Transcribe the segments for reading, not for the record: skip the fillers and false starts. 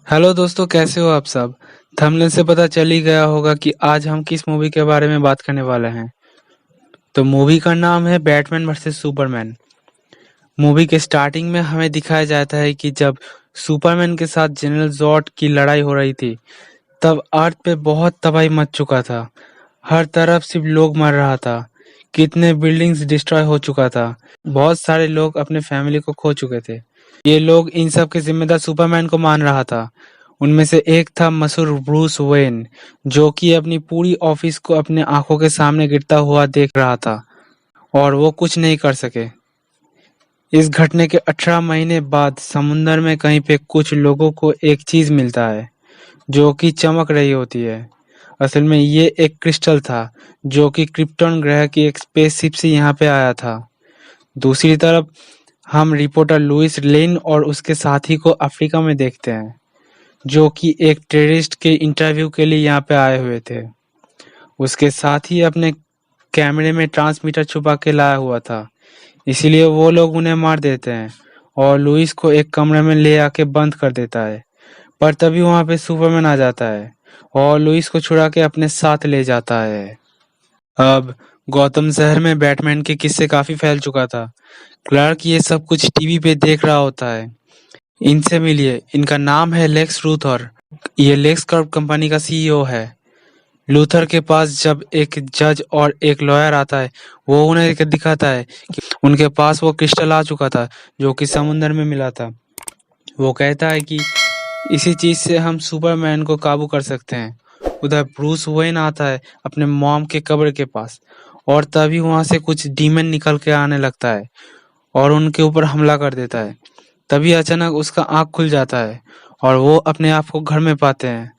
Hello दोस्तों, कैसे हो आप सब। थंबनेल से पता चल ही गया होगा कि आज हम किस मूवी के बारे में बात करने वाले हैं। तो मूवी का नाम है बैटमैन वर्सेस सुपरमैन। मूवी के स्टार्टिंग में हमें दिखाया जाता है कि जब सुपरमैन के साथ जनरल जॉड की लड़ाई हो रही थी, तब अर्थ पे बहुत तबाही मच चुका था। हर तरफ सिर्फ लोग मर रहा था। कितने बिल्डिंग्स डिस्ट्रॉय हो चुका था। बहुत सारे लोग अपने फैमिली को खो चुके थे। ये लोग इन सब के जिम्मेदार सुपरमैन को मान रहा था। उनमें से एक था मशहूर ब्रूस वेन, जो कि अपनी पूरी ऑफिस को अपने आंखों के सामने गिरता हुआ देख रहा था और वो कुछ नहीं कर सके। इस घटने के 18 महीने बाद समुंदर में कहीं पे कुछ लोगों को एक चीज मिलता है जो कि चमक रही होती है। असल में ये एक क्रिस्टल था जो कि क्रिप्टन ग्रह की एक स्पेसशिप से यहाँ पे आया था। दूसरी तरफ हम रिपोर्टर लुइस लेन और उसके साथी को अफ्रीका में देखते हैं, जो कि एक टेररिस्ट के इंटरव्यू के लिए यहाँ पे आए हुए थे। उसके साथ ही अपने कैमरे में ट्रांसमीटर छुपा के लाया हुआ था, इसीलिए वो लोग उन्हें मार देते हैं और लुइस को एक कमरे में ले आके बंद कर देता है। पर तभी वहाँ पे सुपरमैन आ जाता है और लुइस को छुड़ा के अपने साथ ले जाता है। अब गौतम शहर में बैटमैन के किस्से काफी फैल चुका था। क्लार्क ये सब कुछ टीवी पे देख रहा होता है। इनसे मिलिए, इनका नाम है लेक्स लूथर। ये लेक्स कर्व कंपनी का सीईओ है। लूथर के पास जब एक जज और एक लॉयर आता है, वो उन्हें दिखाता है कि उनके पास वो क्रिस्टल आ चुका था जो कि समुंदर में मिला था। वो कहता है कि इसी चीज से हम सुपरमैन को काबू कर सकते हैं। उधर ब्रूस वेन आता है अपने मॉम के कब्र के पास और तभी वहां से कुछ डीमन निकल के आने लगता है और उनके ऊपर हमला कर देता है। तभी अचानक उसका आँख खुल जाता है और वो अपने आप को घर में पाते हैं।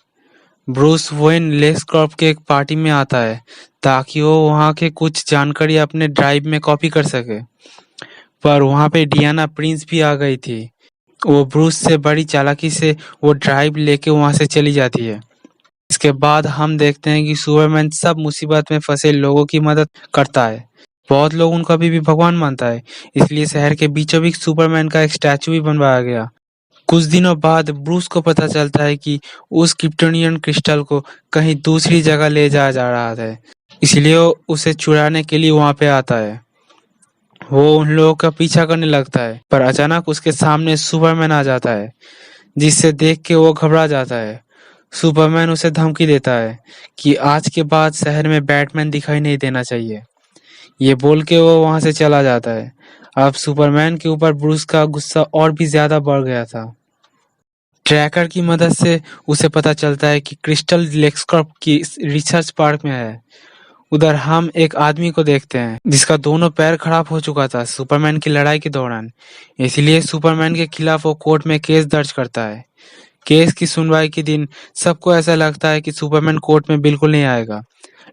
ब्रूस वेन लेक्स कॉर्प के एक पार्टी में आता है ताकि वो वहाँ के कुछ जानकारी अपने ड्राइव में कॉपी कर सके। पर वहाँ पे डियाना प्रिंस भी आ गई थी। वो ब्रूस से बड़ी चालाकी से वो ड्राइव लेके वहाँ से चली जाती है। इसके बाद हम देखते हैं कि सुपरमैन सब मुसीबत में फंसे लोगों की मदद करता है। बहुत लोग उनको अभी भी भगवान मानता है, इसलिए शहर के बीचों बीच सुपरमैन का एक स्टैचू भी बनवाया गया। कुछ दिनों बाद ब्रूस को पता चलता है कि उस क्रिप्टोनियन क्रिस्टल को कहीं दूसरी जगह ले जाया जा रहा है, इसलिए वो उसे चुराने के लिए वहां पे आता है। वो उन लोगों का पीछा करने लगता है, पर अचानक उसके सामने सुपरमैन आ जाता है, जिससे देख के वो घबरा जाता है। सुपरमैन उसे धमकी देता है कि आज के बाद शहर में बैटमैन दिखाई नहीं देना चाहिए। ये बोल के वो वहां से चला जाता है। अब सुपरमैन के ऊपर ब्रूस का गुस्सा और भी ज्यादा बढ़ गया था। ट्रैकर की मदद से उसे पता चलता है कि क्रिस्टल लेक्सकॉर्प की रिसर्च पार्क में है। उधर हम एक आदमी को देखते हैं जिसका दोनों पैर खराब हो चुका था सुपरमैन की लड़ाई के दौरान। इसलिए सुपरमैन के खिलाफ वो कोर्ट में केस दर्ज करता है। केस की सुनवाई के दिन सबको ऐसा लगता है कि सुपरमैन कोर्ट में बिल्कुल नहीं आएगा,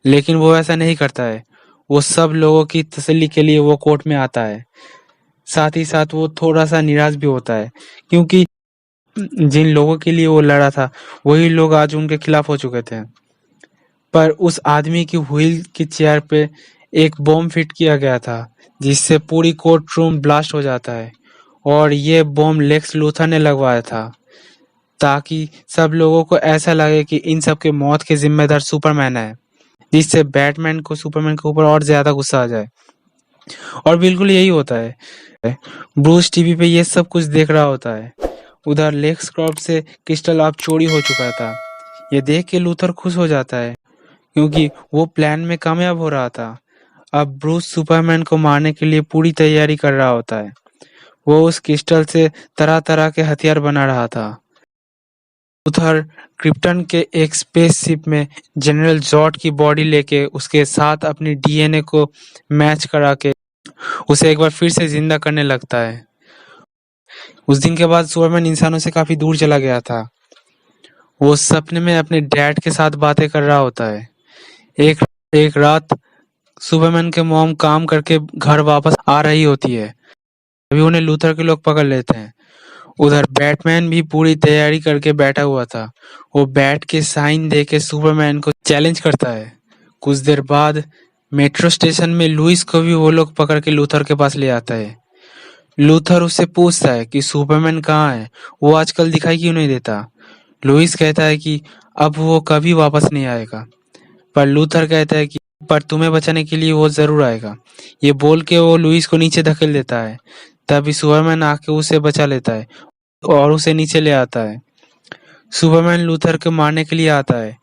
लेकिन वो ऐसा नहीं करता है। वो सब लोगों की तसल्ली के लिए वो कोर्ट में आता है। साथ ही साथ वो थोड़ा सा निराश भी होता है, क्योंकि जिन लोगों के लिए वो लड़ा था, वही लोग आज उनके खिलाफ हो चुके थे। पर उस आदमी की व्हील की चेयर पे एक बॉम्ब फिट किया गया था, जिससे पूरी कोर्ट रूम ब्लास्ट हो जाता है। और ये बॉम्ब लेक्स लूथर ने लगवाया था, ताकि सब लोगों को ऐसा लगे कि इन सब के मौत के जिम्मेदार सुपरमैन है, जिससे बैटमैन को सुपरमैन के ऊपर और ज्यादा गुस्सा आ जाए। और बिल्कुल यही होता है। ब्रूस टीवी पे ये सब कुछ देख रहा होता है। उधर लेक्स क्रॉप से क्रिस्टल अब चोरी हो चुका था। ये देख के लूथर खुश हो जाता है, क्योंकि वो प्लान में कामयाब हो रहा था। अब ब्रूस सुपरमैन को मारने के लिए पूरी तैयारी कर रहा होता है। वो उस क्रिस्टल से तरह तरह के हथियार बना रहा था। लूथर क्रिप्टन के एक स्पेसशिप में जनरल जॉर्ड की बॉडी लेके उसके साथ अपनी डीएनए को मैच करा के उसे एक बार फिर से जिंदा करने लगता है। उस दिन के बाद सुपरमैन इंसानों से काफी दूर चला गया था। वो सपने में अपने डैड के साथ बातें कर रहा होता है। एक एक रात सुपरमैन के मॉम काम करके घर वापस आ रही होती है, तभी उन्हें लूथर के लोग पकड़ लेते हैं। उधर बैटमैन भी पूरी तैयारी करके बैठा हुआ था। वो बैट के साइन दे के सुपरमैन को चैलेंज करता है। कुछ देर बाद मेट्रो स्टेशन में लुइस को भी वो लोग पकड़ के लूथर के पास ले आता है। लूथर उससे पूछता है कि सुपरमैन कहाँ है, वो आजकल दिखाई क्यों नहीं देता। लुइस कहता है कि अब वो कभी वापस नहीं आएगा, पर लूथर कहता है कि पर तुम्हें बचाने के लिए वो ज़रूर आएगा। ये बोल के वो लुइस को नीचे धकेल देता है। तभी सुपरमैन आके उसे बचा लेता है और उसे नीचे ले आता है। सुपरमैन लूथर को मारने के लिए आता है,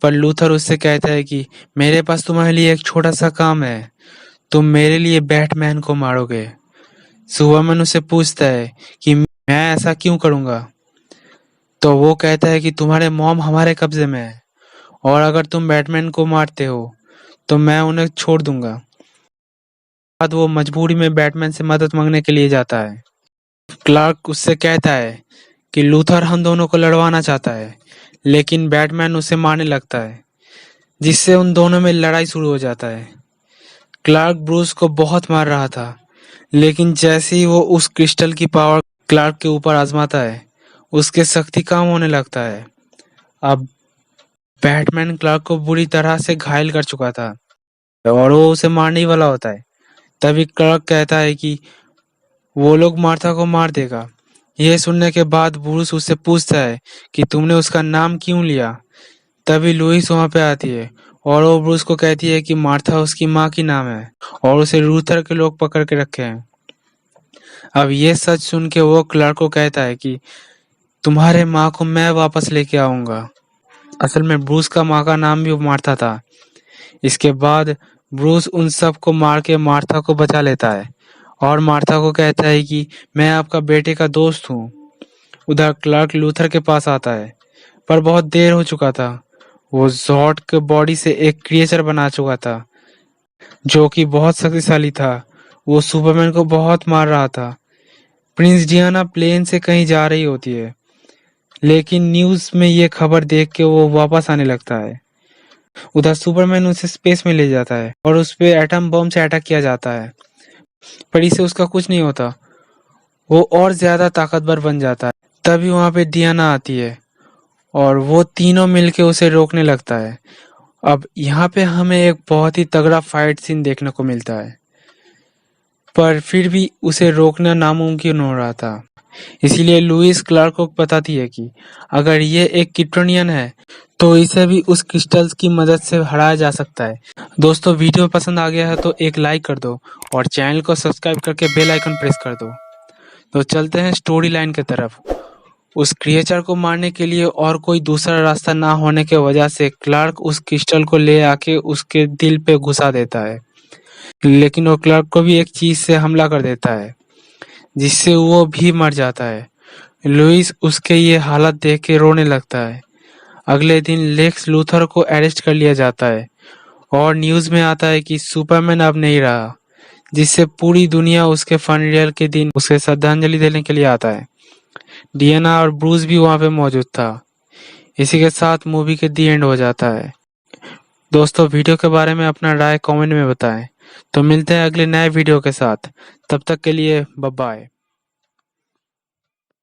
पर लूथर उससे कहता है कि मेरे पास तुम्हारे लिए एक छोटा सा काम है, तुम मेरे लिए बैटमैन को मारोगे। सुपरमैन उससे पूछता है कि मैं ऐसा क्यों करूंगा? तो वो कहता है कि तुम्हारे मॉम हमारे कब्जे में है और अगर तुम बैटमैन को मारते हो तो मैं उन्हें छोड़ दूंगा। बाद वो मजबूरी में बैटमैन से मदद मांगने के लिए जाता है। क्लार्क उससे कहता है कि लूथर हम दोनों को लड़वाना चाहता है, लेकिन बैटमैन उसे मारने लगता है, जिससे उन दोनों में लड़ाई शुरू हो जाता है। क्लार्क ब्रूस को बहुत मार रहा था, लेकिन जैसे ही वो उस क्रिस्टल की पावर क्लार्क के ऊपर आजमाता है, उसके शक्ति कम होने लगता है। अब बैटमैन क्लार्क को बुरी तरह से घायल कर चुका था और वो उसे मारने ही वाला होता है। तभी क्लार्क कहता है कि वो लोग मार्था को मार देगा। यह सुनने के बाद ब्रूस उससे पूछता है कि तुमने उसका नाम क्यों लिया? तभी लुइस वहां पे आती है और वो ब्रूस को कहती है कि मार्था उसकी माँ की नाम है और उसे लूथर के लोग पकड़ के रखे हैं। अब ये सच सुन के वो क्लार्क को कहता है कि तुम्हारे माँ को मैं वापस लेके आऊंगा। असल में ब्रूस का माँ का नाम भी मार्था था। इसके बाद ब्रूस उन सब को मार के मार्था को बचा लेता है और मार्था को कहता है कि मैं आपका बेटे का दोस्त हूँ। उधर क्लार्क लूथर के पास आता है, पर बहुत देर हो चुका था। वो जॉर्ड के बॉडी से एक क्रिएचर बना चुका था, जो कि बहुत शक्तिशाली था। वो सुपरमैन को बहुत मार रहा था। प्रिंस डियाना प्लेन से कहीं जा रही होती है, लेकिन न्यूज में ये खबर देख के वो वापस आने लगता है। उधर सुपरमैन उसे स्पेस में ले जाता है और उस पे एटम बम से अटैक किया जाता है, पर इसे उसका कुछ नहीं होता। वो और ज्यादा ताकतवर बन जाता है। तभी वहां पे डियाना आती है और वो तीनों मिलके उसे रोकने लगता है। अब यहाँ पे हमें एक बहुत ही तगड़ा फाइट सीन देखने को मिलता है, पर फिर भी उसे रोकना नामुमकिन हो रहा था। इसीलिए लुइस क्लार्क को बताती है कि अगर ये एक क्रिप्टोनियन है तो इसे भी उस क्रिस्टल्स की मदद से हराया जा सकता है। दोस्तों, वीडियो पसंद आ गया है तो एक लाइक कर दो और चैनल को सब्सक्राइब करके बेल आइकन प्रेस कर दो। तो चलते हैं स्टोरी लाइन की तरफ। उस क्रिएचर को मारने के लिए और कोई दूसरा रास्ता ना होने के वजह से क्लार्क उस क्रिस्टल को ले आके उसके दिल पे घुसा देता है, लेकिन वो क्लार्क को भी एक चीज से हमला कर देता है, जिससे वो भी मर जाता है। लुइस उसके ये हालत देख के रोने लगता है। अगले दिन लेक्स लूथर को अरेस्ट कर लिया जाता है और न्यूज में आता है कि सुपरमैन अब नहीं रहा, जिससे पूरी दुनिया उसके फनरेल के दिन उसे श्रद्धांजलि देने के लिए आता है। डियाना और ब्रूस भी वहां पे मौजूद था। इसी के साथ मूवी के दी एंड हो जाता है। दोस्तों, वीडियो के बारे में अपना राय कमेंट में बताएं। तो मिलते हैं अगले नए वीडियो के साथ। तब तक के लिए बाय बाय।